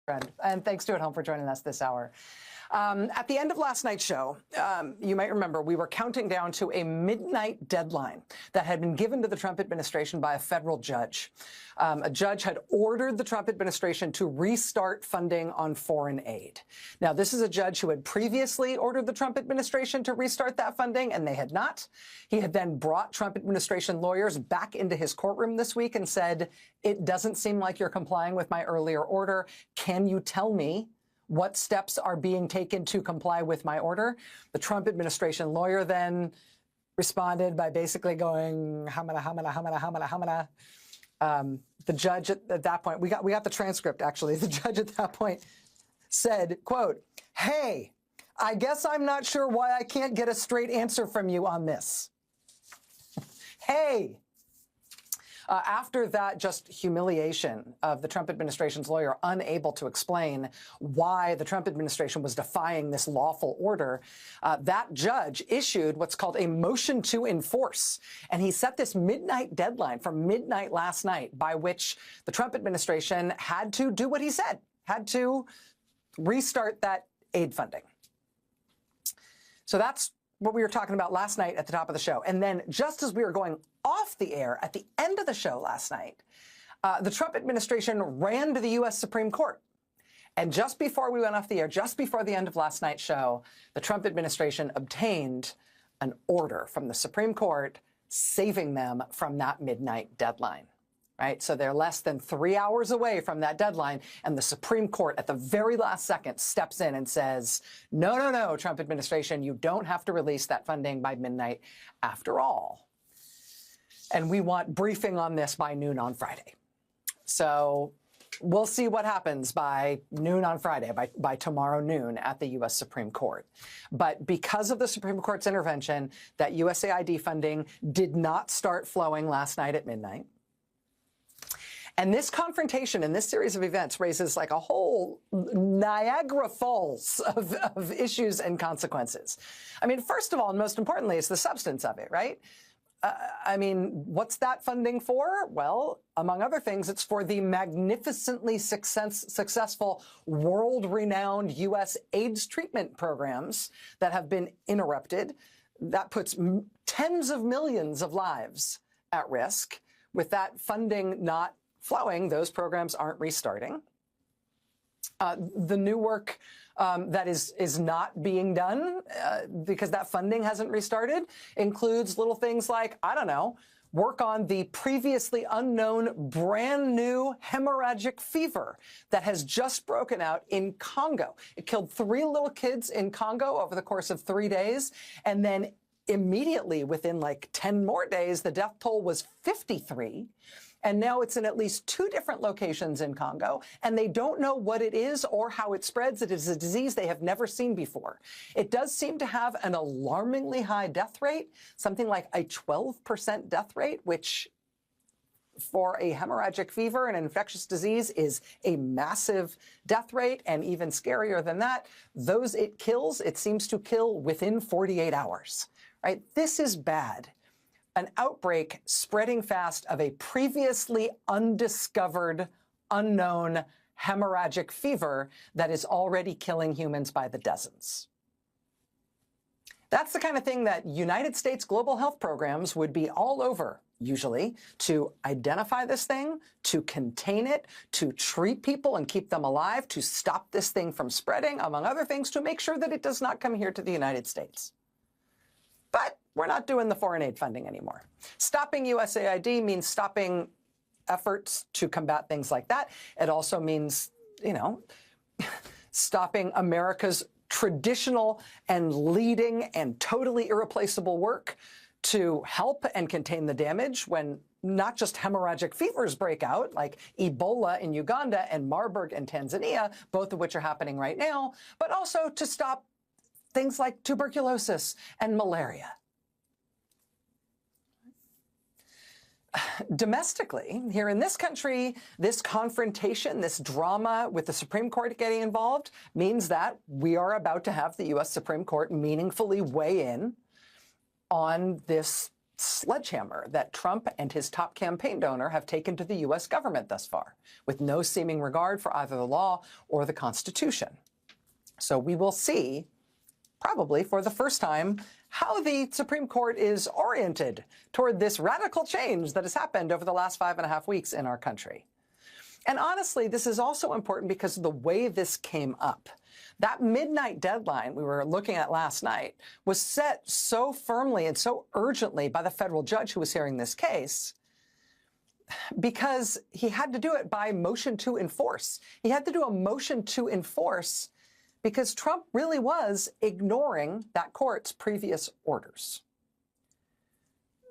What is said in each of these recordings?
And thanks to At Home for joining us this hour. At the end of last night's show, you might remember we were counting down to a midnight deadline that had been given to the Trump administration by a federal judge. A judge had ordered the Trump administration to restart funding on foreign aid. Now, this is a judge who had previously ordered the Trump administration to restart that funding, and they had not. He had then brought Trump administration lawyers back into his courtroom this week and said, it doesn't seem like you're complying with my earlier order. Can you tell me what steps are being taken to comply with my order? The Trump administration lawyer then responded by basically going, hamana. The judge at that point, we got the transcript, actually. The judge at that point said, quote, "Hey, I guess I'm not sure why I can't get a straight answer from you on this." Hey. After that just humiliation of the Trump administration's lawyer unable to explain why the Trump administration was defying this lawful order, that judge issued what's called a motion to enforce. And he set this midnight deadline from midnight last night by which the Trump administration had to do what he said, had to restart that aid funding. So that's what we were talking about last night at the top of the show. And then just as we were going off the air at the end of the show last night, the Trump administration ran to the U.S. Supreme Court. And just before we went off the air, just before the end of last night's show, the Trump administration obtained an order from the Supreme Court saving them from that midnight deadline. Right? So they're less than 3 hours away from that deadline, and the Supreme Court at the very last second steps in and says, no, Trump administration, you don't have to release that funding by midnight after all. And we want briefing on this by noon on Friday. So we'll see what happens by noon on Friday, by tomorrow noon at the U.S. Supreme Court. But because of the Supreme Court's intervention, that USAID funding did not start flowing last night at midnight. And this confrontation and this series of events raises like a whole Niagara Falls of issues and consequences. I mean, first of all, and most importantly, it's the substance of it, right? I mean, what's that funding for? Well, among other things, it's for the magnificently successful, world-renowned U.S. AIDS treatment programs that have been interrupted. That puts tens of millions of lives at risk. With that funding not flowing, those programs aren't restarting. The new work that is not being done because that funding hasn't restarted includes little things like, I don't know, work on the previously unknown brand new hemorrhagic fever that has just broken out in Congo. It killed 3 little kids in Congo over the course of 3 days, and then immediately within like 10 more days, the death toll was 53. And now it's in at least 2 different locations in Congo, and they don't know what it is or how it spreads. It is a disease they have never seen before. It does seem to have an alarmingly high death rate, something like a 12% death rate, which for a hemorrhagic fever and an infectious disease is a massive death rate. And even scarier than that, those it kills, it seems to kill within 48 hours. Right? This is bad. An outbreak spreading fast of a previously undiscovered, unknown hemorrhagic fever that is already killing humans by the dozens. That's the kind of thing that United States global health programs would be all over, usually, to identify this thing, to contain it, to treat people and keep them alive, to stop this thing from spreading, among other things, to make sure that it does not come here to the United States. But we're not doing the foreign aid funding anymore. Stopping USAID means stopping efforts to combat things like that. It also means, stopping America's traditional and leading and totally irreplaceable work to help and contain the damage when not just hemorrhagic fevers break out, like Ebola in Uganda and Marburg in Tanzania, both of which are happening right now, but also to stop things like tuberculosis and malaria. Domestically, here in this country, this confrontation, this drama with the Supreme Court getting involved means that we are about to have the U.S. Supreme Court meaningfully weigh in on this sledgehammer that Trump and his top campaign donor have taken to the U.S. government thus far, with no seeming regard for either the law or the Constitution. So we will see, probably for the first time, how the Supreme Court is oriented toward this radical change that has happened over the last 5.5 weeks in our country. And honestly, this is also important because of the way this came up. That midnight deadline we were looking at last night was set so firmly and so urgently by the federal judge who was hearing this case because he had to do it by motion to enforce. He had to do a motion to enforce because Trump really was ignoring that court's previous orders,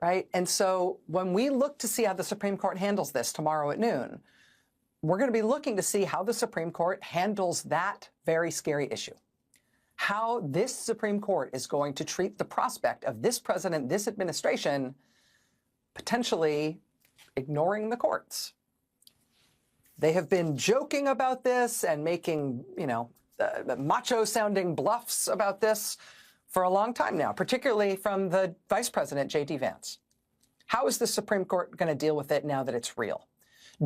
right? And so when we look to see how the Supreme Court handles this tomorrow at noon, we're going to be looking to see how the Supreme Court handles that very scary issue, how this Supreme Court is going to treat the prospect of this president, this administration, potentially ignoring the courts. They have been joking about this and making, macho-sounding bluffs about this for a long time now, particularly from the Vice President, J.D. Vance. How is the Supreme Court going to deal with it now that it's real?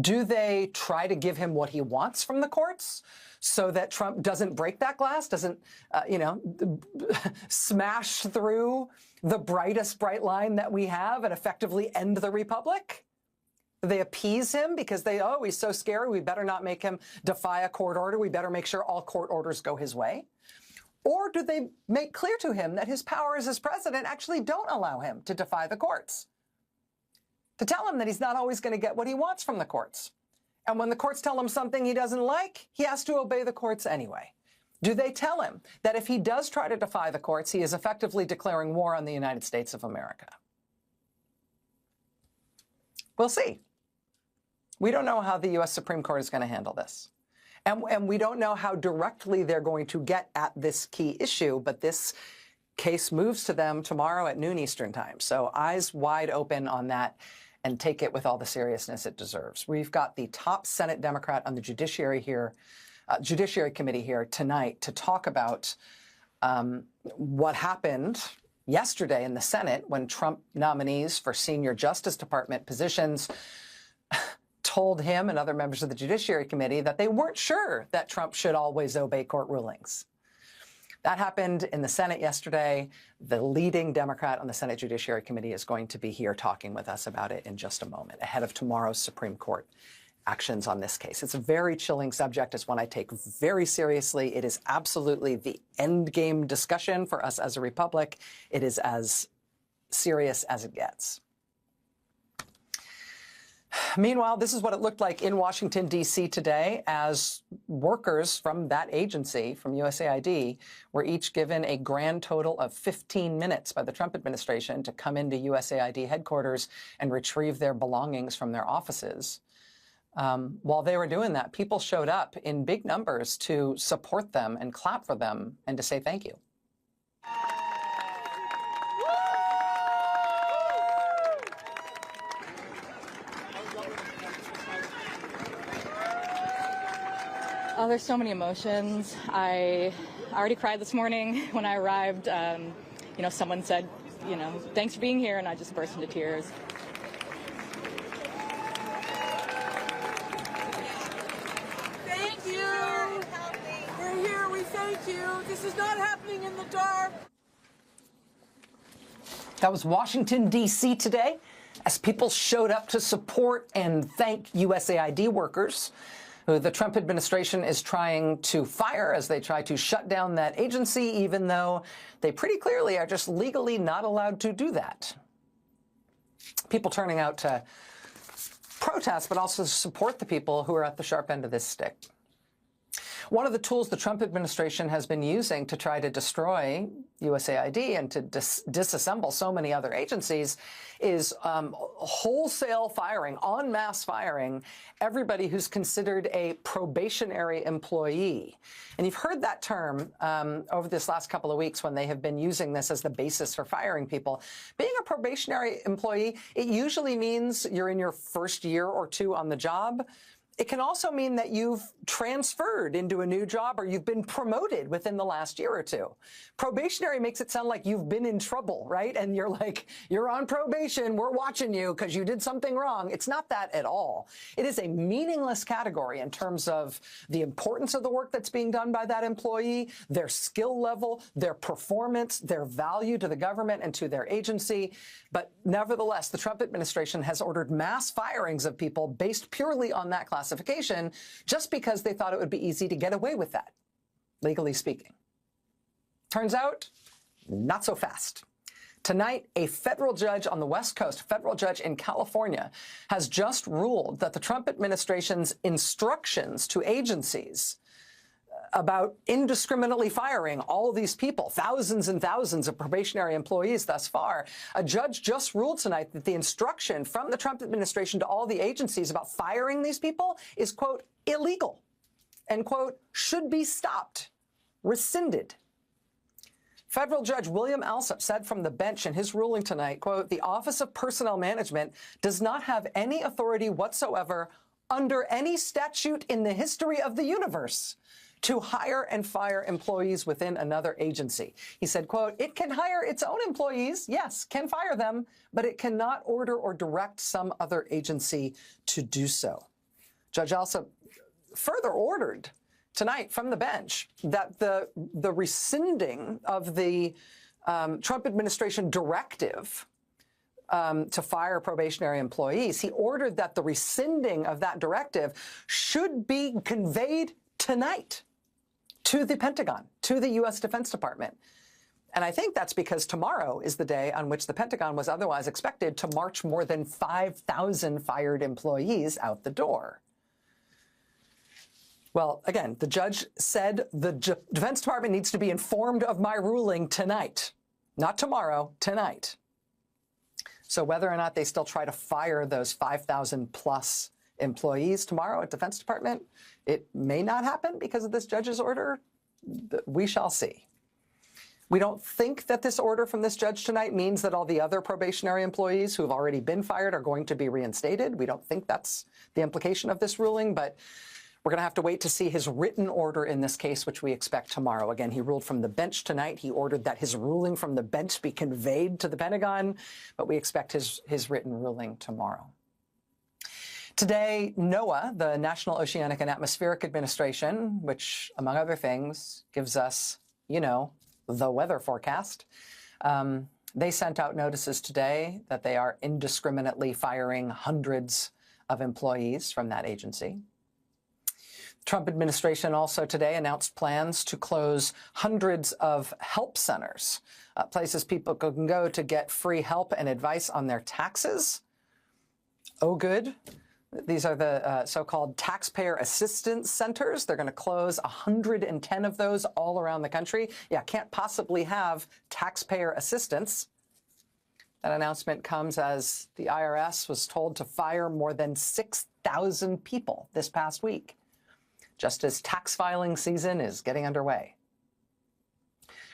Do they try to give him what he wants from the courts so that Trump doesn't break that glass, doesn't, smash through the brightest bright line that we have and effectively end the republic? They appease him because he's so scary, we better not make him defy a court order. We better make sure all court orders go his way. Or do they make clear to him that his powers as president actually don't allow him to defy the courts? To tell him that he's not always going to get what he wants from the courts. And when the courts tell him something he doesn't like, he has to obey the courts anyway. Do they tell him that if he does try to defy the courts, he is effectively declaring war on the United States of America? We'll see. We don't know how the U.S. Supreme Court is going to handle this. And we don't know how directly they're going to get at this key issue, but this case moves to them tomorrow at noon Eastern time. So eyes wide open on that and take it with all the seriousness it deserves. We've got the top Senate Democrat on the Judiciary Committee here tonight to talk about what happened yesterday in the Senate when Trump nominees for senior Justice Department positions told him and other members of the Judiciary Committee that they weren't sure that Trump should always obey court rulings. That happened in the Senate yesterday. The leading Democrat on the Senate Judiciary Committee is going to be here talking with us about it in just a moment, ahead of tomorrow's Supreme Court actions on this case. It's a very chilling subject. It's one I take very seriously. It is absolutely the endgame discussion for us as a republic. It is as serious as it gets. Meanwhile, this is what it looked like in Washington, D.C. today as workers from that agency, from USAID, were each given a grand total of 15 minutes by the Trump administration to come into USAID headquarters and retrieve their belongings from their offices. While they were doing that, people showed up in big numbers to support them and clap for them and to say thank you. Oh, there's so many emotions. I already cried this morning when I arrived. Someone said, thanks for being here, and I just burst into tears. Thank you. We're here. We thank you. This is not happening in the dark. That was Washington, D.C. today as people showed up to support and thank USAID workers who the Trump administration is trying to fire as they try to shut down that agency, even though they pretty clearly are just legally not allowed to do that. People turning out to protest, but also support the people who are at the sharp end of this stick. One of the tools the Trump administration has been using to try to destroy USAID and to disassemble so many other agencies is wholesale firing, en masse firing, everybody who's considered a probationary employee. And you've heard that term over this last couple of weeks when they have been using this as the basis for firing people. Being a probationary employee, it usually means you're in your first year or two on the job. it can also mean that you've transferred into a new job or you've been promoted within the last year or two. Probationary makes it sound like you've been in trouble, right? And you're like, you're on probation, we're watching you because you did something wrong. It's not that at all. It is a meaningless category in terms of the importance of the work that's being done by that employee, their skill level, their performance, their value to the government and to their agency. But nevertheless, the Trump administration has ordered mass firings of people based purely on that classification just because they thought it would be easy to get away with that, legally speaking. Turns out, not so fast. Tonight, a federal judge on the West Coast, a federal judge in California, has just ruled that the Trump administration's instructions to agencies about indiscriminately firing all these people, thousands and thousands of probationary employees thus far. A judge just ruled tonight that the instruction from the Trump administration to all the agencies about firing these people is, quote, illegal and, quote, should be stopped, rescinded. Federal Judge William Alsup said from the bench in his ruling tonight, quote, the Office of Personnel Management does not have any authority whatsoever under any statute in the history of the universe to hire and fire employees within another agency. He said, quote, it can hire its own employees, yes, can fire them, but it cannot order or direct some other agency to do so. Judge Alsup further ordered tonight from the bench that the rescinding of the Trump administration directive to fire probationary employees, he ordered that the rescinding of that directive should be conveyed tonight to the Pentagon, to the U.S. Defense Department. And I think that's because tomorrow is the day on which the Pentagon was otherwise expected to march more than 5,000 fired employees out the door. Well, again, the judge said the Defense Department needs to be informed of my ruling tonight, not tomorrow, tonight. So whether or not they still try to fire those 5,000 plus employees tomorrow at Defense Department, it may not happen because of this judge's order. We shall see. We don't think that this order from this judge tonight means that all the other probationary employees who have already been fired are going to be reinstated. We don't think that's the implication of this ruling, but we're going to have to wait to see his written order in this case, which we expect tomorrow. Again, he ruled from the bench tonight. He ordered that his ruling from the bench be conveyed to the Pentagon, but we expect his written ruling tomorrow. Today, NOAA, the National Oceanic and Atmospheric Administration, which, among other things, gives us, you know, the weather forecast, they sent out notices today that they are indiscriminately firing hundreds of employees from that agency. Trump administration also today announced plans to close hundreds of help centers, places people can go to get free help and advice on their taxes. Oh, good. These are the so-called taxpayer assistance centers. They're going to close 110 of those all around the country. Yeah, can't possibly have taxpayer assistance. That announcement comes as the IRS was told to fire more than 6,000 people this past week, just as tax filing season is getting underway.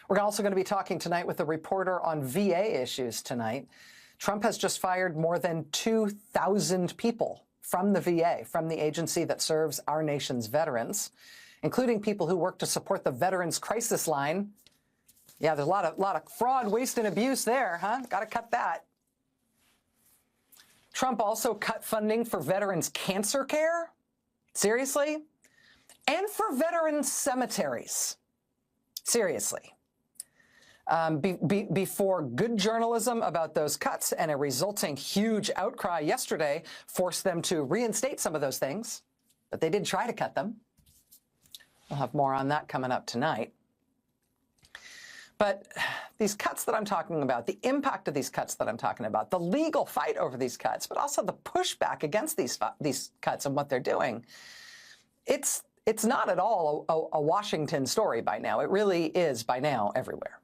We're also going to be talking tonight with a reporter on VA issues tonight. Trump has just fired more than 2,000 people from the VA, from the agency that serves our nation's veterans, including people who work to support the Veterans Crisis Line. Yeah, there's a lot of fraud, waste, and abuse there, huh? Got to cut that. Trump also cut funding for veterans' cancer care. Seriously? And for veterans' cemeteries. Seriously. Before good journalism about those cuts and a resulting huge outcry yesterday forced them to reinstate some of those things, but they did try to cut them. We'll have more on that coming up tonight. But these cuts that I'm talking about, the impact of these cuts that I'm talking about, the legal fight over these cuts, but also the pushback against these cuts and what they're doing, it's not at all a Washington story by now. It really is by now everywhere.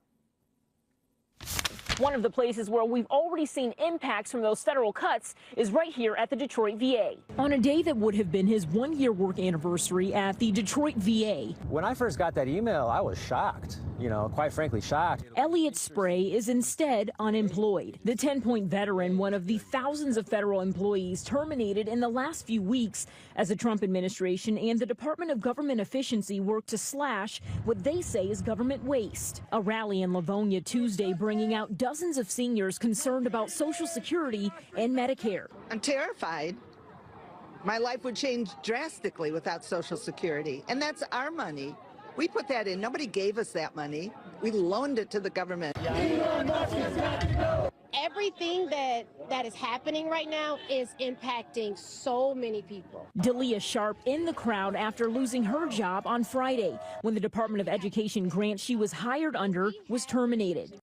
One of the places where we've already seen impacts from those federal cuts is right here at the Detroit VA. On a day that would have been his one-year work anniversary at the Detroit VA. When I first got that email, I was shocked, quite frankly shocked. Elliot Spray is instead unemployed. The 10-point veteran, one of the thousands of federal employees terminated in the last few weeks as the Trump administration and the Department of Government Efficiency work to slash what they say is government waste. A rally in Livonia Tuesday bringing out dozens of seniors concerned about Social Security and Medicare. I'm terrified. My life would change drastically without Social Security, and that's our money. We put that in. Nobody gave us that money. We loaned it to the government. Everything that is happening right now is impacting so many people. Delia Sharp in the crowd after losing her job on Friday when the Department of Education grant she was hired under was terminated.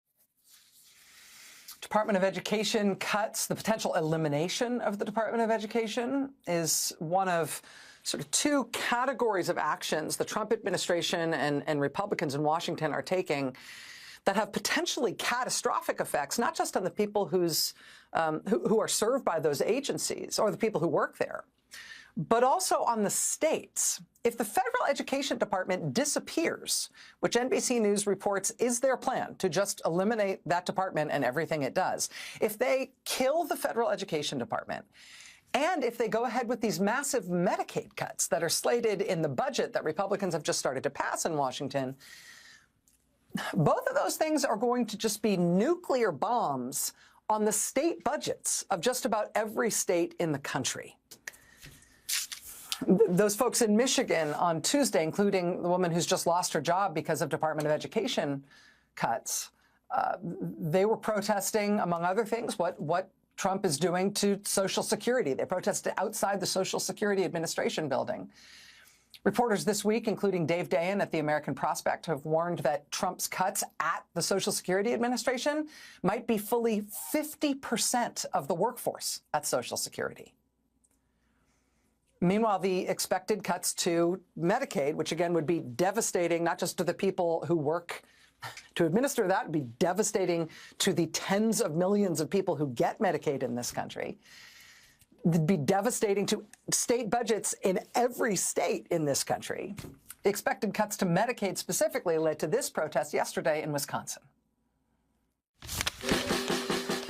Department of Education cuts, the potential elimination of the Department of Education is one of sort of two categories of actions the Trump administration and Republicans in Washington are taking that have potentially catastrophic effects, not just on the people who are served by those agencies or the people who work there, but also on the states. If the federal education department disappears, which NBC News reports is their plan to just eliminate that department and everything it does, if they kill the federal education department, and if they go ahead with these massive Medicaid cuts that are slated in the budget that Republicans have just started to pass in Washington, both of those things are going to just be nuclear bombs on the state budgets of just about every state in the country. Those folks in Michigan on Tuesday, including the woman who's just lost her job because of Department of Education cuts, they were protesting, among other things, what Trump is doing to Social Security. They protested outside the Social Security Administration building. Reporters this week, including Dave Dayen at the American Prospect, have warned that Trump's cuts at the Social Security Administration might be fully 50% of the workforce at Social Security. Meanwhile, the expected cuts to Medicaid, which again would be devastating not just to the people who work to administer that, would be devastating to the tens of millions of people who get Medicaid in this country. It'd be devastating to state budgets in every state in this country. The expected cuts to Medicaid specifically led to this protest yesterday in Wisconsin.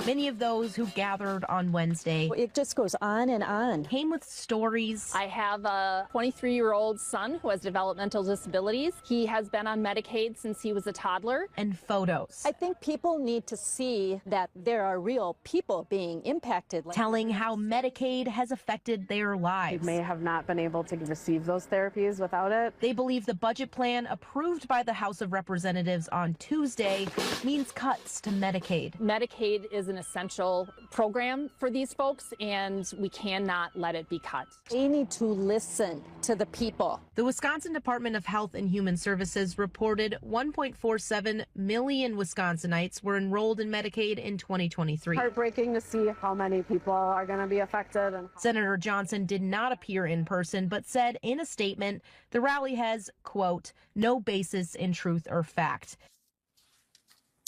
Many of those who gathered on Wednesday, it just goes on and on, came with stories. I have a 23-year-old son who has developmental disabilities. He has been on Medicaid since he was a toddler. And photos. I think people need to see that there are real people being impacted. Telling how Medicaid has affected their lives. They may have not been able to receive those therapies without it. They believe the budget plan approved by the House of Representatives on Tuesday means cuts to Medicaid. Medicaid is an essential program for these folks, and we cannot let it be cut. We need to listen to the people. The Wisconsin Department of Health and Human Services reported 1.47 million Wisconsinites were enrolled in Medicaid in 2023. Heartbreaking to see how many people are going to be affected. Senator Johnson did not appear in person, but said in a statement the rally has, quote, no basis in truth or fact.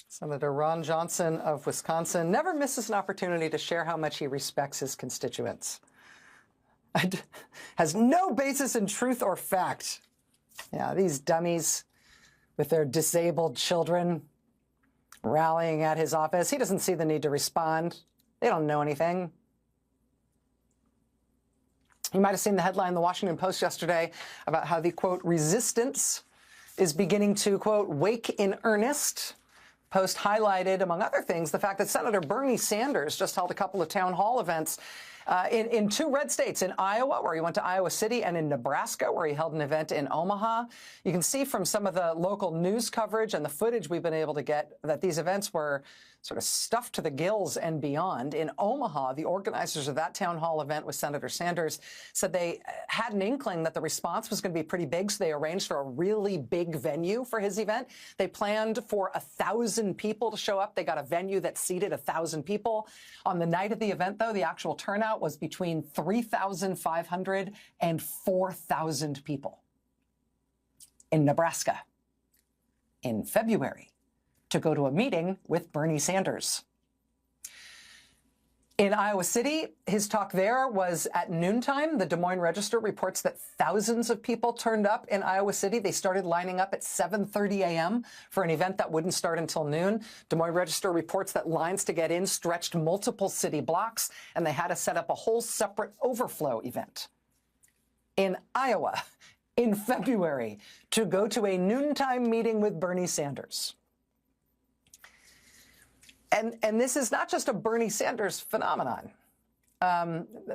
Senator Ron Johnson of Wisconsin never misses an opportunity to share how much he respects his constituents. Has no basis in truth or fact. Yeah, these dummies with their disabled children rallying at his office. He doesn't see the need to respond. They don't know anything. You might have seen the headline in the Washington Post yesterday about how the, quote, resistance is beginning to, quote, wake in earnest. Post highlighted, among other things, the fact that Senator Bernie Sanders just held a couple of town hall events in two red states, in Iowa, where he went to Iowa City, and in Nebraska, where he held an event in Omaha. You can see from some of the local news coverage and the footage we've been able to get that these events were sort of stuffed to the gills and beyond. In Omaha, the organizers of that town hall event with Senator Sanders said they had an inkling that the response was going to be pretty big, so they arranged for a really big venue for his event. They planned for 1,000 people to show up. They got a venue that seated 1,000 people. On the night of the event, though, the actual turnout was between 3,500 and 4,000 people. In Nebraska, in February, to go to a meeting with Bernie Sanders. In Iowa City, his talk there was at noontime. The Des Moines Register reports that thousands of people turned up in Iowa City. They started lining up at 7:30 a.m. for an event that wouldn't start until noon. Des Moines Register reports that lines to get in stretched multiple city blocks, and they had to set up a whole separate overflow event in Iowa in February to go to a noontime meeting with Bernie Sanders. And this is not just a Bernie Sanders phenomenon.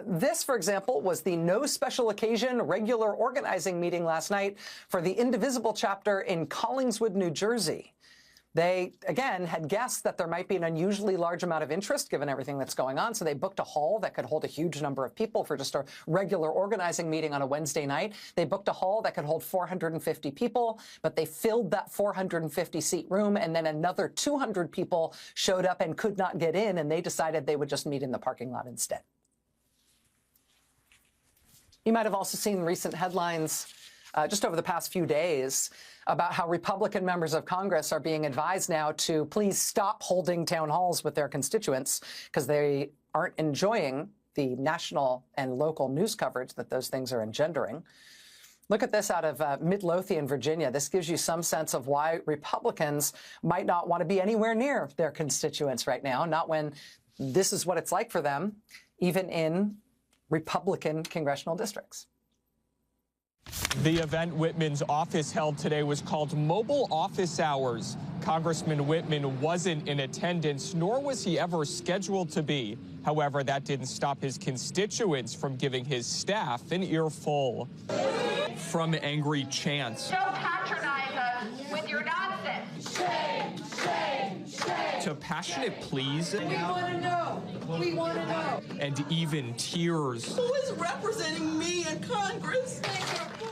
This, for example, was the no special occasion regular organizing meeting last night for the Indivisible chapter in Collingswood, New Jersey. They, again, had guessed that there might be an unusually large amount of interest given everything that's going on, so they booked a hall that could hold a huge number of people for just a regular organizing meeting on a Wednesday night. They booked a hall that could hold 450 people, but they filled that 450-seat room, and then another 200 people showed up and could not get in, and they decided they would just meet in the parking lot instead. You might have also seen recent headlines just over the past few days about how Republican members of Congress are being advised now to please stop holding town halls with their constituents because they aren't enjoying the national and local news coverage that those things are engendering. Look at this out of Midlothian, Virginia. This gives you some sense of why Republicans might not want to be anywhere near their constituents right now, not when this is what it's like for them, even in Republican congressional districts. The event Whitman's office held today was called Mobile Office Hours. Congressman Whitman wasn't in attendance, nor was he ever scheduled to be. However, that didn't stop his constituents from giving his staff an earful. From angry chants. Don't patronize us with your nonsense. Shame, shame, shame. To passionate pleas. We want to know. We want to know. And even tears. Who is representing me in Congress?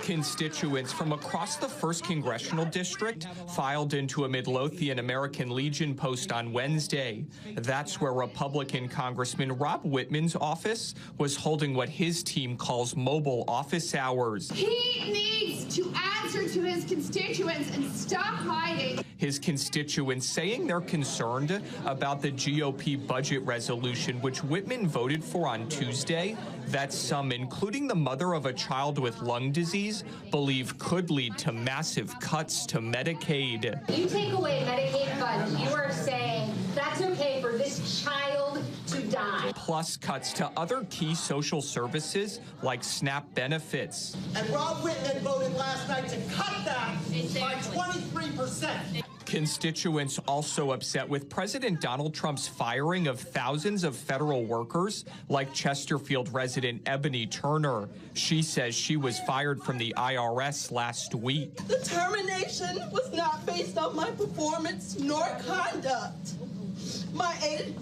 Constituents from across the 1st Congressional District filed into a Midlothian American Legion post on Wednesday. That's where Republican Congressman Rob Whitman's office was holding what his team calls mobile office hours. He needs to answer to his constituents and stop hiding. His constituents saying they're concerned about the GOP budget resolution, which Whitman voted for on Tuesday, that some, including the mother of a child with lung disease, believe could lead to massive cuts to Medicaid. You take away Medicaid funds, you are saying that's okay for this child to die. Plus cuts to other key social services like SNAP benefits. And Rob Whitman voted last night to cut that by 23%. Constituents also upset with President Donald Trump's firing of thousands of federal workers, like Chesterfield resident Ebony Turner. She says she was fired from the IRS last week. The termination was not based on my performance nor conduct. My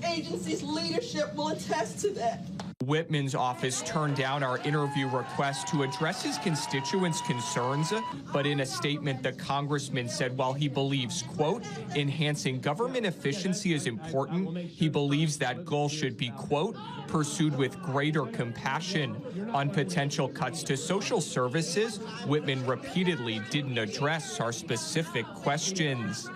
agency's leadership will attest to that. Whitman's office turned down our interview request to address his constituents' concerns, but in a statement, the congressman said while he believes, quote, enhancing government efficiency is important, he believes that goal should be, quote, pursued with greater compassion. On potential cuts to social services, Whitman repeatedly didn't address our specific questions.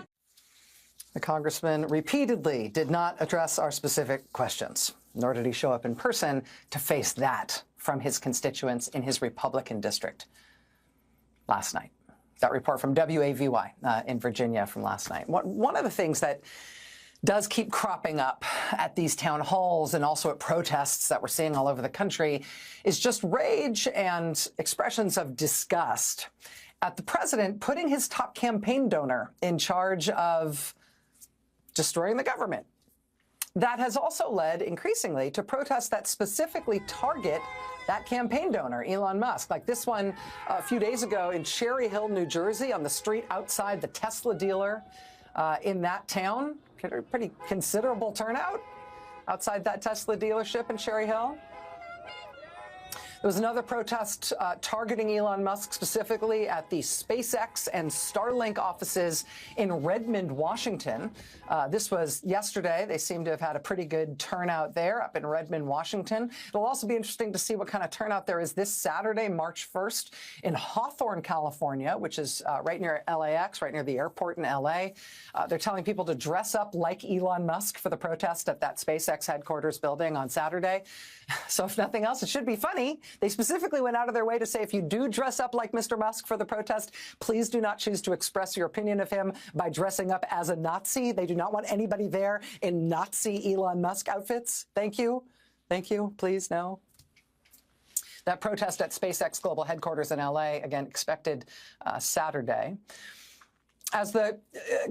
The congressman repeatedly did not address our specific questions, nor did he show up in person to face that from his constituents in his Republican district last night. That report from WAVY in Virginia from last night. One of the things that does keep cropping up at these town halls and also at protests that we're seeing all over the country is just rage and expressions of disgust at the president putting his top campaign donor in charge of destroying the government. That has also led increasingly to protests that specifically target that campaign donor, Elon Musk, like this one a few days ago in Cherry Hill, New Jersey, on the street outside the Tesla dealer in that town. Pretty considerable turnout outside that Tesla dealership in Cherry Hill. There was another protest targeting Elon Musk specifically at the SpaceX and Starlink offices in Redmond, Washington. This was yesterday. They seem to have had a pretty good turnout there up in Redmond, Washington. It'll also be interesting to see what kind of turnout there is this Saturday, March 1st, in Hawthorne, California, which is right near LAX, right near the airport in LA. They're telling people to dress up like Elon Musk for the protest at that SpaceX headquarters building on Saturday. So if nothing else, it should be funny. They specifically went out of their way to say if you do dress up like Mr. Musk for the protest, please do not choose to express your opinion of him by dressing up as a Nazi. They do not want anybody there in Nazi Elon Musk outfits. Thank you. Thank you. Please, no. That protest at SpaceX Global Headquarters in LA, again, expected Saturday. As the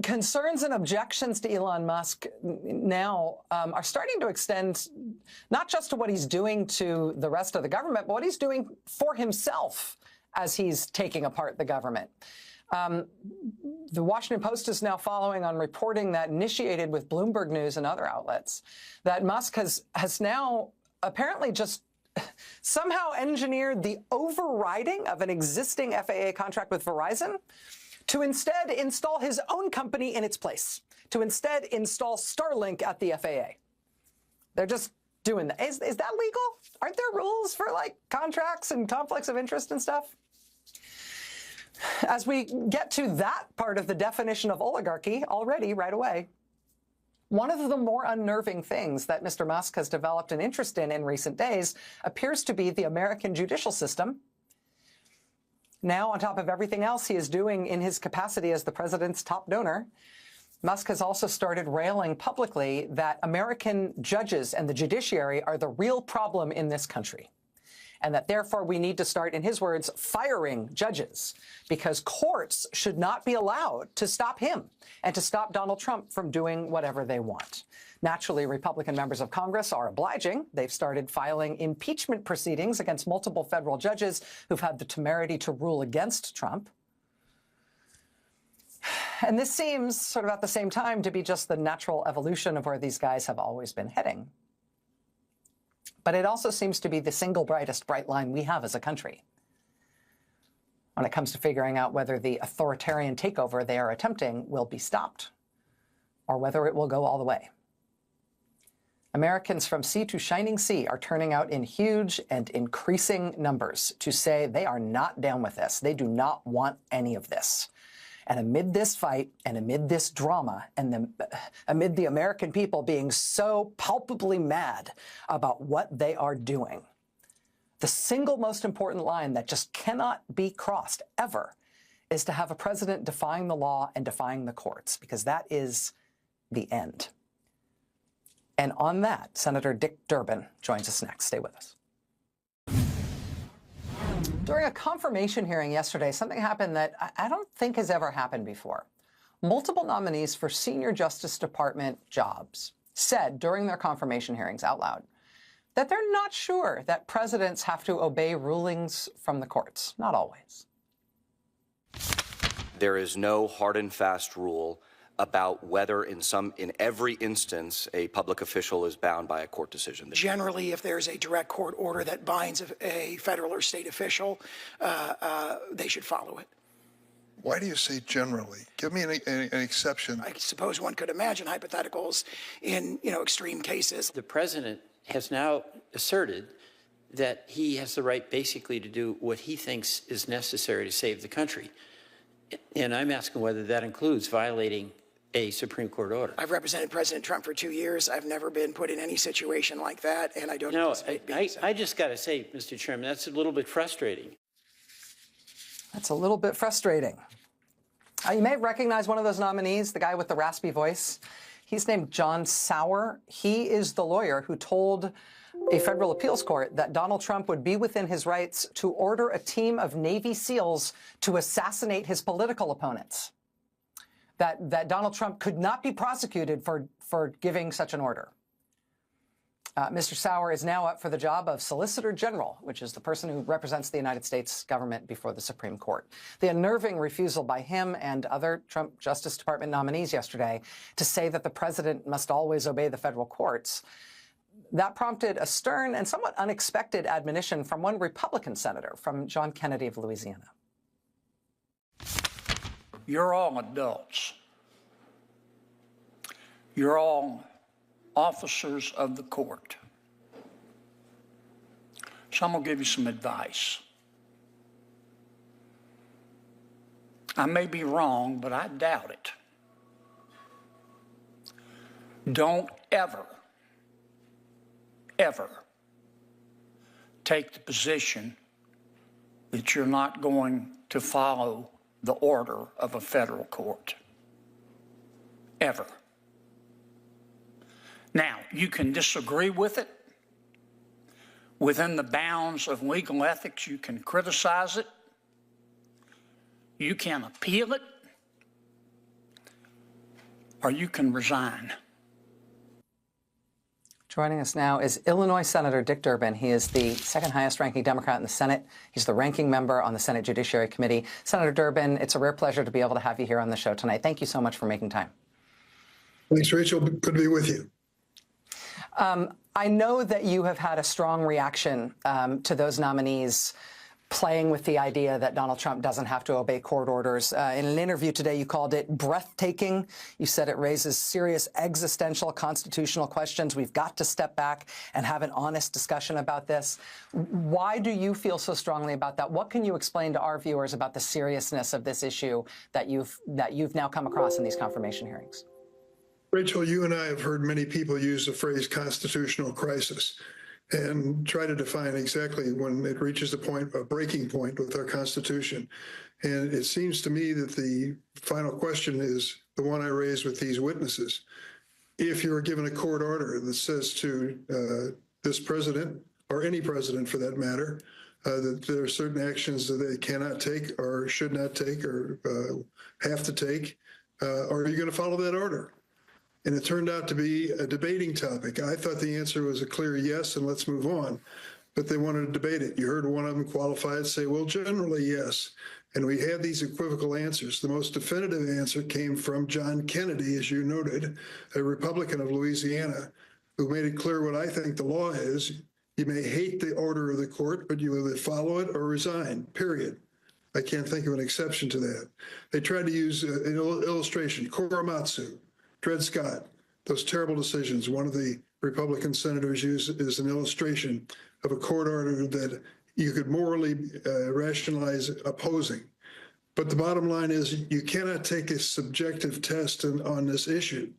concerns and objections to Elon Musk now are starting to extend not just to what he's doing to the rest of the government, but what he's doing for himself as he's taking apart the government. The Washington Post is now following on reporting that, initiated with Bloomberg News and other outlets, that Musk has now apparently just somehow engineered the overriding of an existing FAA contract with Verizon to instead install his own company in its place, to instead install Starlink at the FAA. They're just doing that. Is that legal? Aren't there rules for, like, contracts and conflicts of interest and stuff? As we get to that part of the definition of oligarchy already right away, one of the more unnerving things that Mr. Musk has developed an interest in recent days appears to be the American judicial system. Now, on top of everything else he is doing in his capacity as the president's top donor, Musk has also started railing publicly that American judges and the judiciary are the real problem in this country, and that therefore we need to start, in his words, firing judges, because courts should not be allowed to stop him and to stop Donald Trump from doing whatever they want. Naturally, Republican members of Congress are obliging. They've started filing impeachment proceedings against multiple federal judges who've had the temerity to rule against Trump. And this seems, sort of at the same time, to be just the natural evolution of where these guys have always been heading. But it also seems to be the single brightest bright line we have as a country when it comes to figuring out whether the authoritarian takeover they are attempting will be stopped or whether it will go all the way. Americans from sea to shining sea are turning out in huge and increasing numbers to say they are not down with this. They do not want any of this. And amid this fight and amid this drama and amid the American people being so palpably mad about what they are doing, the single most important line that just cannot be crossed ever is to have a president defying the law and defying the courts, because that is the end. And on that, Senator Dick Durbin joins us next. Stay with us. During a confirmation hearing yesterday, something happened that I don't think has ever happened before. Multiple nominees for senior Justice Department jobs said during their confirmation hearings out loud that they're not sure that presidents have to obey rulings from the courts. Not always. There is no hard and fast rule about whether in every instance a public official is bound by a court decision. Generally, if there's a direct court order that binds a federal or state official, they should follow it. Why do you say generally? Give me an exception. I suppose one could imagine hypotheticals in, extreme cases. The president has now asserted that he has the right basically to do what he thinks is necessary to save the country. And I'm asking whether that includes violating a Supreme Court order. I've represented President Trump for 2 years. I've never been put in any situation like that, and I don't anticipate being so. I just got to say, Mr. Chairman, that's a little bit frustrating. That's a little bit frustrating. You may recognize one of those nominees, the guy with the raspy voice. He's named John Sauer. He is the lawyer who told a federal appeals court that Donald Trump would be within his rights to order a team of Navy SEALs to assassinate his political opponents. That Donald Trump could not be prosecuted for giving such an order. Mr. Sauer is now up for the job of Solicitor General, which is the person who represents the United States government before the Supreme Court. The unnerving refusal by him and other Trump Justice Department nominees yesterday to say that the president must always obey the federal courts That prompted a stern and somewhat unexpected admonition from one Republican senator, from John Kennedy of Louisiana. You're all adults. You're all officers of the court. So I'm going to give you some advice. I may be wrong, but I doubt it. Don't ever take the position that you're not going to follow the order of a federal court. Ever. Now, you can disagree with it. Within the bounds of legal ethics, you can criticize it. You can appeal it. Or you can resign. Joining us now is Illinois Senator Dick Durbin. He is the second highest ranking Democrat in the Senate. He's the ranking member on the Senate Judiciary Committee. Senator Durbin, it's a rare pleasure to be able to have you here on the show tonight. Thank you so much for making time. Thanks, Rachel. Good to be with you. I know that you have had a strong reaction to those nominees playing with the idea that Donald Trump doesn't have to obey court orders. In an interview today, you called it breathtaking. You said it raises serious existential constitutional questions. We've got to step back and have an honest discussion about this. Why do you feel so strongly about that? What can you explain to our viewers about the seriousness of this issue that you've now come across in these confirmation hearings? Rachel, you and I have heard many people use the phrase constitutional crisis and try to define exactly when it reaches the point, a breaking point with our Constitution. And it seems to me that the final question is the one I raised with these witnesses. If you're given a court order that says to this president, or any president for that matter, that there are certain actions that they cannot take or should not take or have to take, are you going to follow that order? And it turned out to be a debating topic. I thought the answer was a clear yes, and let's move on. But they wanted to debate it. You heard one of them qualified say, well, generally, yes. And we had these equivocal answers. The most definitive answer came from John Kennedy, as you noted, a Republican of Louisiana, who made it clear what I think the law is. You may hate the order of the court, but you either follow it or resign, period. I can't think of an exception to that. They tried to use an illustration, Korematsu, Dred Scott, those terrible decisions. One of the Republican senators used as an illustration of a court order that you could morally rationalize opposing. But the bottom line is you cannot take a subjective test on this issue.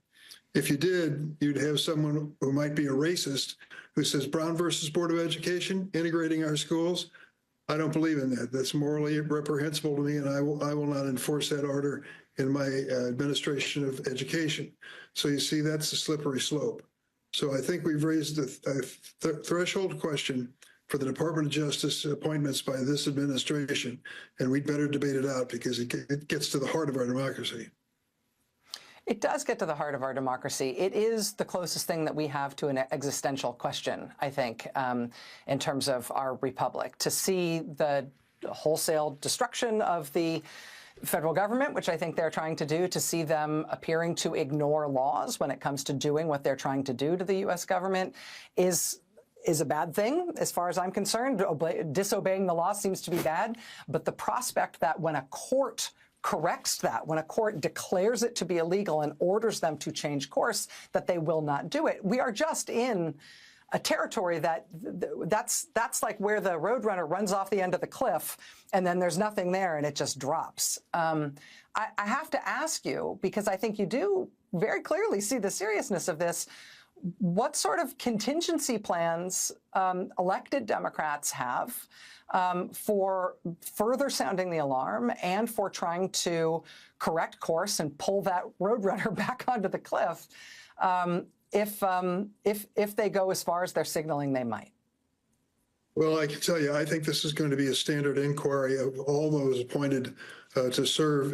If you did, you'd have someone who might be a racist who says Brown versus Board of Education, integrating our schools. I don't believe in that. That's morally reprehensible to me, and I will not enforce that order in my administration of education. So you see, that's a slippery slope. So I think we've raised a threshold question for the Department of Justice appointments by this administration, and we'd better debate it out because it gets to the heart of our democracy. It does get to the heart of our democracy. It is the closest thing that we have to an existential question, I think, in terms of our republic. To see the wholesale destruction of the federal government, which I think they're trying to do, to see them appearing to ignore laws when it comes to doing what they're trying to do to the U.S. government is a bad thing, as far as I'm concerned. Disobeying the law seems to be bad. But the prospect that when a court corrects that, when a court declares it to be illegal and orders them to change course, that they will not do it. We are just in a territory that's like where the roadrunner runs off the end of the cliff and then there's nothing there and it just drops. I have to ask you, because I think you do very clearly see the seriousness of this, what sort of contingency plans elected Democrats have for further sounding the alarm and for trying to correct course and pull that roadrunner back onto the cliff if they go as far as they're signaling they might? Well, I can tell you, I think this is going to be a standard inquiry of all those appointed to serve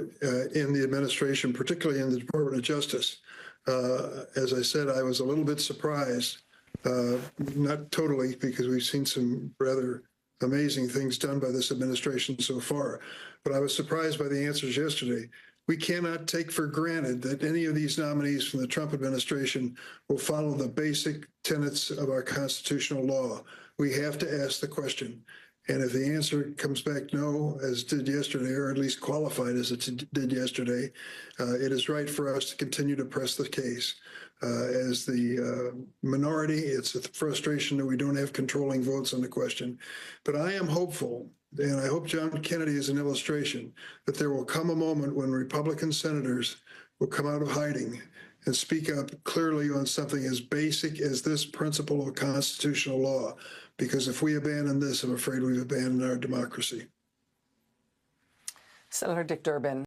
in the administration, particularly in the Department of Justice. As I said, I was a little bit surprised, not totally, because we've seen some rather amazing things done by this administration so far, but I was surprised by the answers yesterday. We cannot take for granted that any of these nominees from the Trump administration will follow the basic tenets of our constitutional law. We have to ask the question. And if the answer comes back no, as it did yesterday, or at least qualified as it did yesterday, it is right for us to continue to press the case. As the minority, it's a frustration that we don't have controlling votes on the question. But I am hopeful, and I hope John Kennedy is an illustration, that there will come a moment when Republican senators will come out of hiding and speak up clearly on something as basic as this principle of constitutional law. Because if we abandon this, I'm afraid we've abandoned our democracy. Senator Dick Durbin.